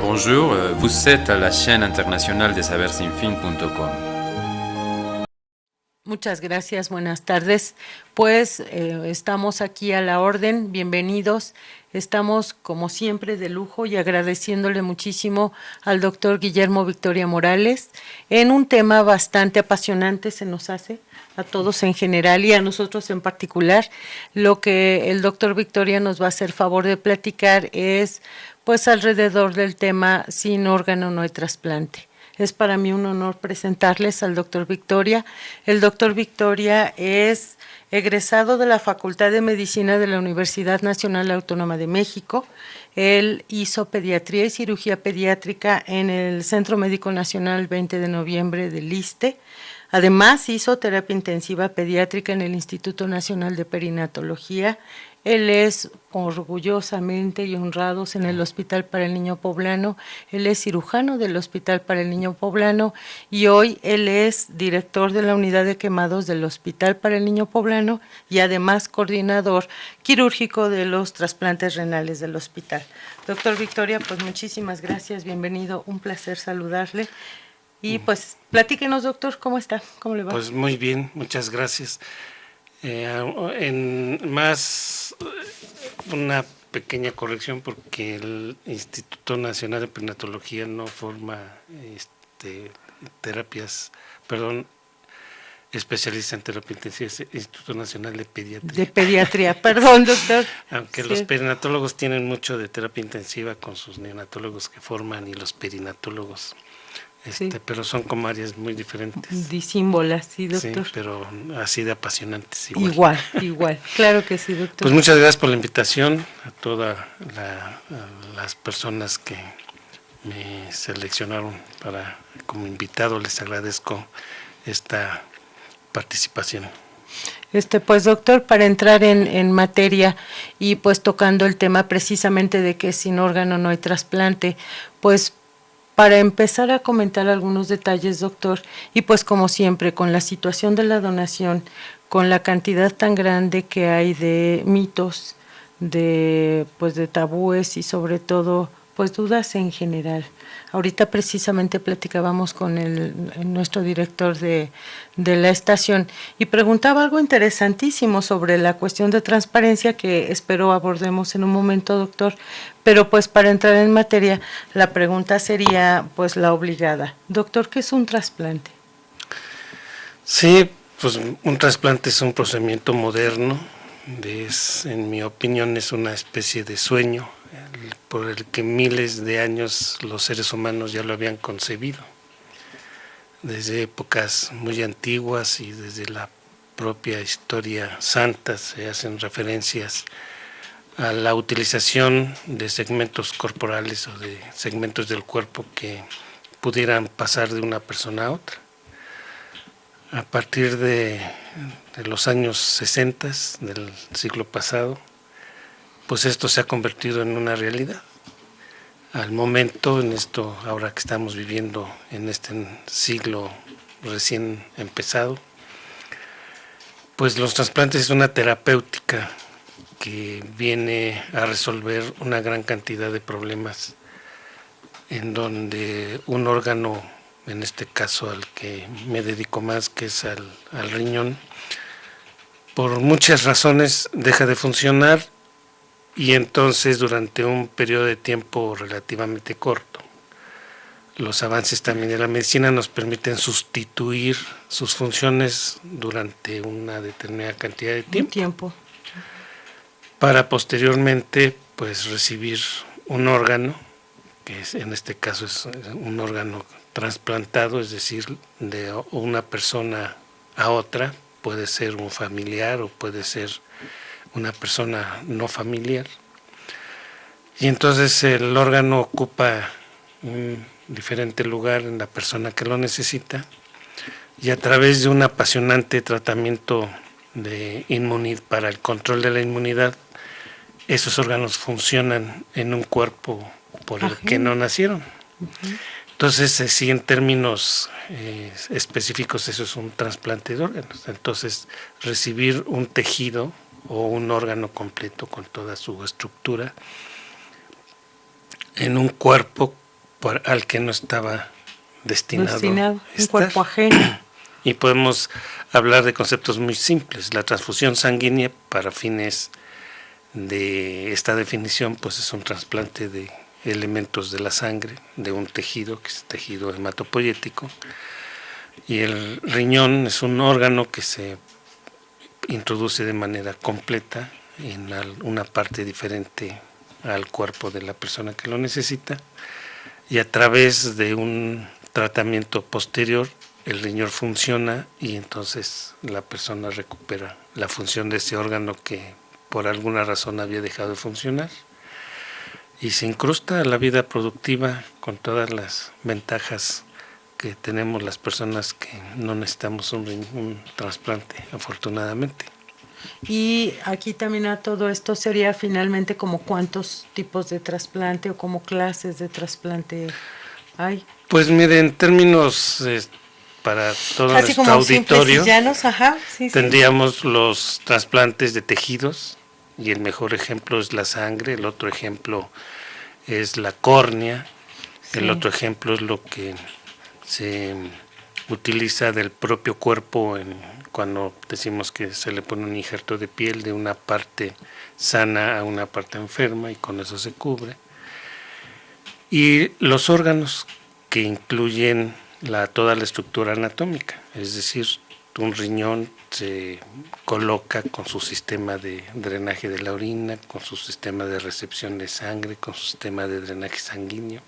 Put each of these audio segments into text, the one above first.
Bonjour, vous êtes à la chaîne internationale de sabersinfin.com. Muchas gracias, buenas tardes. Pues estamos aquí a la orden, bienvenidos. Estamos como siempre de lujo y agradeciéndole muchísimo al doctor Guillermo Victoria Morales en un tema bastante apasionante, se nos hace a todos en general y a nosotros en particular. Lo que el doctor Victoria nos va a hacer favor de platicar es pues alrededor del tema sin órgano no hay trasplante. Es para mí un honor presentarles al doctor Victoria. El doctor Victoria es egresado de la Facultad de Medicina de la Universidad Nacional Autónoma de México. Él hizo pediatría y cirugía pediátrica en el Centro Médico Nacional 20 de noviembre del ISSSTE. Además, hizo terapia intensiva pediátrica en el Instituto Nacional de Perinatología. Él es orgullosamente y honrados en el Hospital para el Niño Poblano. Él es cirujano del Hospital para el Niño Poblano y hoy él es director de la unidad de quemados del Hospital para el Niño Poblano y además coordinador quirúrgico de los trasplantes renales del hospital. Doctor Victoria, pues muchísimas gracias, bienvenido, un placer saludarle. Y pues platíquenos, doctor, ¿cómo está? ¿Cómo le va? Pues muy bien, muchas gracias. Una pequeña corrección porque el Instituto Nacional de Perinatología no forma especialista en terapia intensiva, es el Instituto Nacional de Pediatría. De pediatría, perdón, doctor. Aunque sí, los perinatólogos tienen mucho de terapia intensiva con sus neonatólogos que forman y los perinatólogos. Sí. Pero son como áreas muy diferentes. Disímbolas, sí, doctor. Sí, pero así de apasionantes Igual, claro que sí, doctor. Pues muchas gracias por la invitación a todas las personas que me seleccionaron como invitado. Les agradezco esta participación. Pues doctor, para entrar en materia y pues tocando el tema precisamente de que sin órgano no hay trasplante, pues para empezar a comentar algunos detalles, doctor, y pues como siempre, con la situación de la donación, con la cantidad tan grande que hay de mitos, de tabúes y sobre todo, pues dudas en general. Ahorita precisamente platicábamos con nuestro director de la estación y preguntaba algo interesantísimo sobre la cuestión de transparencia que espero abordemos en un momento, doctor, pero pues para entrar en materia, la pregunta sería pues la obligada. Doctor, ¿qué es un trasplante? Sí, pues un trasplante es un procedimiento moderno, en mi opinión es una especie de sueño por el que miles de años los seres humanos ya lo habían concebido. Desde épocas muy antiguas y desde la propia historia santa se hacen referencias a la utilización de segmentos corporales o de segmentos del cuerpo que pudieran pasar de una persona a otra. A partir de los años 60 del siglo pasado, pues esto se ha convertido en una realidad. Al momento, ahora que estamos viviendo en este siglo recién empezado, pues los trasplantes es una terapéutica que viene a resolver una gran cantidad de problemas en donde un órgano, en este caso al que me dedico más, que es al riñón, por muchas razones deja de funcionar y entonces durante un periodo de tiempo relativamente corto, los avances también de la medicina nos permiten sustituir sus funciones durante una determinada cantidad de tiempo. Para posteriormente pues recibir un órgano, que en este caso es un órgano trasplantado, es decir, de una persona a otra, puede ser un familiar o puede ser una persona no familiar. Y entonces el órgano ocupa un diferente lugar en la persona que lo necesita y a través de un apasionante tratamiento para el control de la inmunidad, esos órganos funcionan en un cuerpo por el que no nacieron. Entonces, sí, en términos específicos, eso es un trasplante de órganos. Entonces, recibir un tejido o un órgano completo con toda su estructura en un cuerpo al que no estaba destinado un estar. cuerpo ajeno. Y podemos hablar de conceptos muy simples. La transfusión sanguínea, para fines de esta definición, pues es un trasplante de elementos de la sangre, de un tejido, que es tejido hematopoyético, y el riñón es un órgano que se introduce de manera completa en una parte diferente al cuerpo de la persona que lo necesita, y a través de un tratamiento posterior el riñón funciona y entonces la persona recupera la función de ese órgano que por alguna razón había dejado de funcionar y se incrusta a la vida productiva con todas las ventajas que tenemos las personas que no necesitamos un trasplante, afortunadamente. Y aquí también a todo esto sería finalmente como cuántos tipos de trasplante o como clases de trasplante hay. Pues mire, en términos para todo Así nuestro como auditorio, simples y llanos, ajá, sí, tendríamos los trasplantes de tejidos, y el mejor ejemplo es la sangre, el otro ejemplo es la córnea, sí. El otro ejemplo es lo que se utiliza del propio cuerpo cuando decimos que se le pone un injerto de piel de una parte sana a una parte enferma y con eso se cubre. Y los órganos que incluyen toda la estructura anatómica, es decir, un riñón se coloca con su sistema de drenaje de la orina, con su sistema de recepción de sangre, con su sistema de drenaje sanguíneo,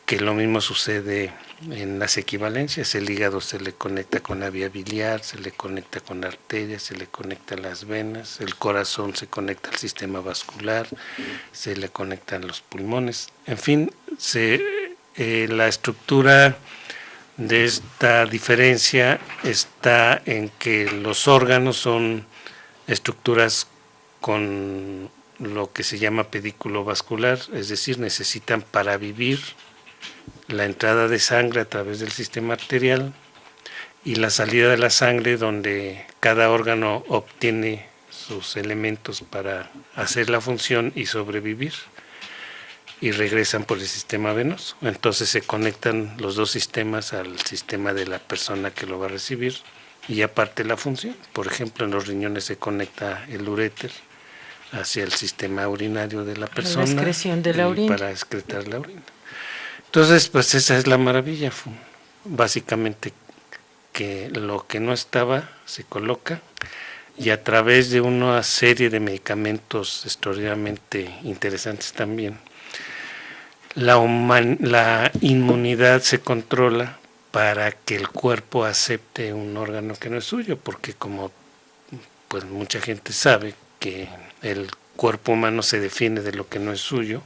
que lo mismo sucede en las equivalencias. El hígado se le conecta con la vía biliar, se le conecta con arterias, se le conecta a las venas, el corazón se conecta al sistema vascular, se le conectan los pulmones, en fin, la estructura de esta diferencia está en que los órganos son estructuras con lo que se llama pedículo vascular, es decir, necesitan para vivir la entrada de sangre a través del sistema arterial y la salida de la sangre, donde cada órgano obtiene sus elementos para hacer la función y sobrevivir, y regresan por el sistema venoso. Entonces se conectan los dos sistemas al sistema de la persona que lo va a recibir y aparte la función. Por ejemplo, en los riñones se conecta el uréter hacia el sistema urinario de la persona, la excreción de la orina, para excretar la orina. Entonces, pues esa es la maravilla, básicamente, que lo que no estaba se coloca, y a través de una serie de medicamentos extraordinariamente interesantes también, la inmunidad se controla para que el cuerpo acepte un órgano que no es suyo, porque como pues mucha gente sabe que el cuerpo humano se define de lo que no es suyo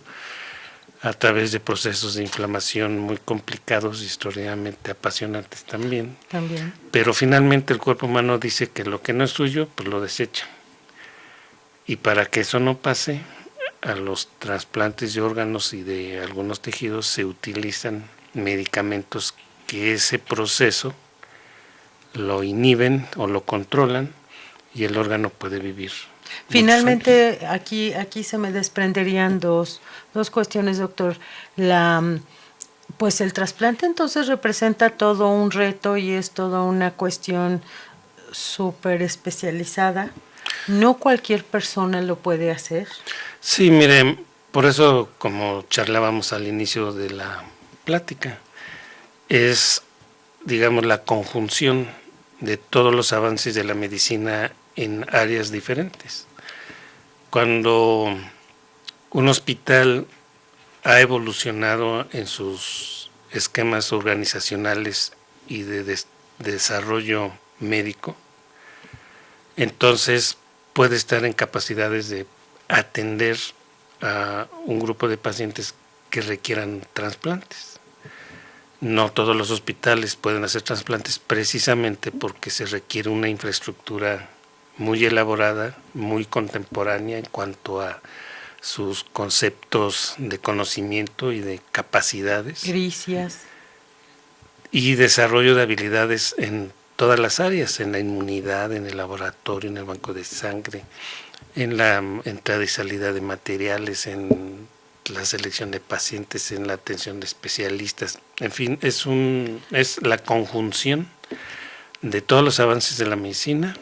a través de procesos de inflamación muy complicados y extraordinariamente apasionantes también. Pero finalmente el cuerpo humano dice que lo que no es suyo, pues lo desecha. Y para que eso no pase, a los trasplantes de órganos y de algunos tejidos se utilizan medicamentos que ese proceso lo inhiben o lo controlan y el órgano puede vivir. Finalmente, aquí se me desprenderían dos cuestiones, doctor. Pues el trasplante entonces representa todo un reto y es toda una cuestión súper especializada. ¿No cualquier persona lo puede hacer? Sí, miren, por eso, como charlábamos al inicio de la plática, es, digamos, la conjunción de todos los avances de la medicina en áreas diferentes. Cuando un hospital ha evolucionado en sus esquemas organizacionales y de desarrollo médico, entonces puede estar en capacidades de atender a un grupo de pacientes que requieran trasplantes. No todos los hospitales pueden hacer trasplantes precisamente porque se requiere una infraestructura muy elaborada, muy contemporánea en cuanto a sus conceptos de conocimiento y de capacidades. Gricias. Y desarrollo de habilidades en todas las áreas, en la inmunidad, en el laboratorio, en el banco de sangre, en la entrada y salida de materiales, en la selección de pacientes, en la atención de especialistas. En fin, es la conjunción de todos los avances de la medicina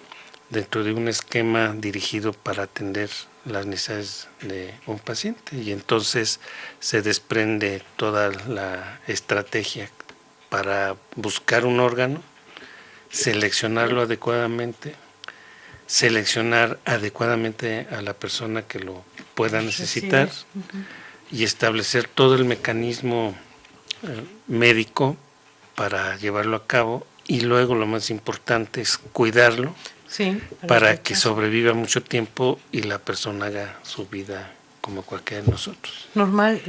dentro de un esquema dirigido para atender las necesidades de un paciente, y entonces se desprende toda la estrategia para buscar un órgano, seleccionarlo adecuadamente, seleccionar adecuadamente a la persona que lo pueda necesitar y establecer todo el mecanismo médico para llevarlo a cabo, y luego lo más importante es cuidarlo para que sobreviva mucho tiempo y la persona haga su vida como cualquiera de nosotros. Normal,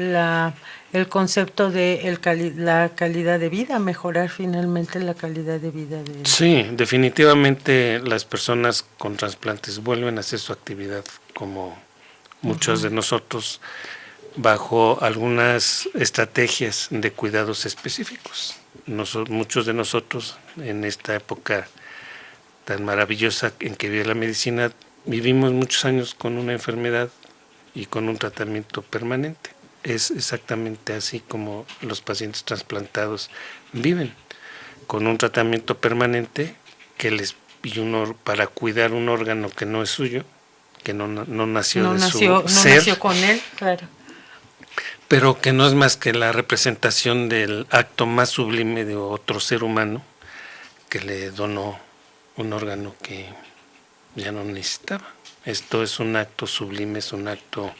el concepto de la calidad de vida, mejorar finalmente la calidad de vida de... Sí, definitivamente las personas con trasplantes vuelven a hacer su actividad como muchos de nosotros, bajo algunas estrategias de cuidados específicos. Muchos de nosotros en esta época tan maravillosa en que vive la medicina, vivimos muchos años con una enfermedad y con un tratamiento permanente. Es exactamente así como los pacientes trasplantados viven, con un tratamiento permanente para cuidar un órgano que no es suyo, que no nació de su ser, nació con él, claro, pero que no es más que la representación del acto más sublime de otro ser humano que le donó un órgano que ya no necesitaba. Esto es un acto sublime, es un acto,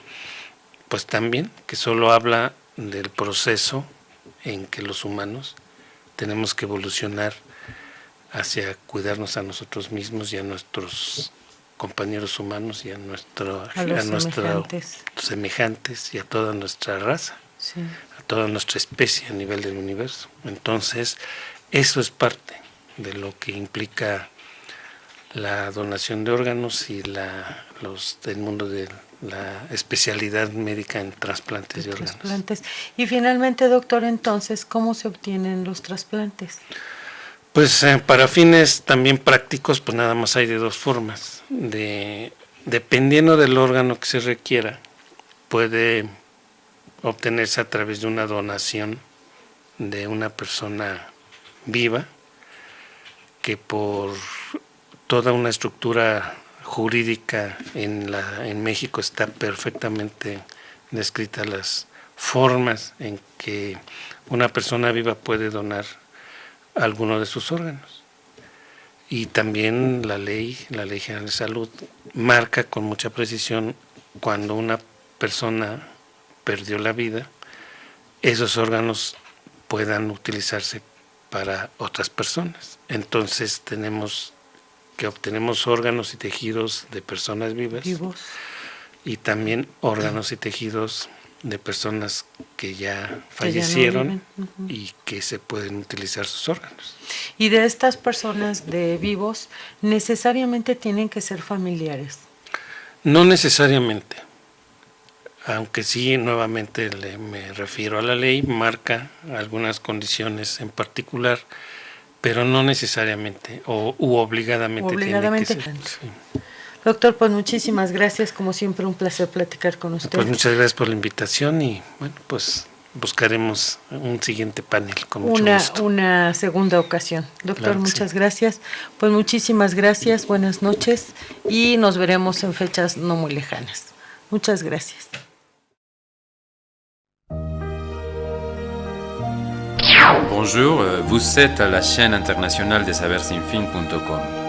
pues también, que solo habla del proceso en que los humanos tenemos que evolucionar hacia cuidarnos a nosotros mismos y a nuestros compañeros humanos y a nuestros semejantes y a toda nuestra raza, a toda nuestra especie a nivel del universo. Entonces, eso es parte de lo que implica la donación de órganos y el mundo de la especialidad médica en trasplantes de órganos. Y finalmente, doctor, entonces, ¿cómo se obtienen los trasplantes? Pues para fines también prácticos, pues nada más hay de dos formas. Dependiendo del órgano que se requiera, puede obtenerse a través de una donación de una persona viva, que por toda una estructura jurídica en México está perfectamente descritas las formas en que una persona viva puede donar alguno de sus órganos. Y también la Ley General de Salud marca con mucha precisión cuando una persona perdió la vida, esos órganos puedan utilizarse para otras personas. Entonces obtenemos órganos y tejidos de personas vivas y también órganos y tejidos de personas que ya fallecieron y que se pueden utilizar sus órganos. ¿Y de estas personas de vivos necesariamente tienen que ser familiares? No necesariamente, aunque sí, nuevamente me refiero a la ley, marca algunas condiciones en particular, pero no necesariamente u obligadamente. Tiene que ser. Sí. Doctor, pues muchísimas gracias, como siempre un placer platicar con usted. Pues muchas gracias por la invitación y bueno, pues buscaremos un siguiente panel con mucho gusto. Una segunda ocasión. Doctor, claro, muchas gracias. Pues muchísimas gracias, buenas noches y nos veremos en fechas no muy lejanas. Muchas gracias. Bonjour, vous êtes à la chaîne internationale des sabersinfin.com.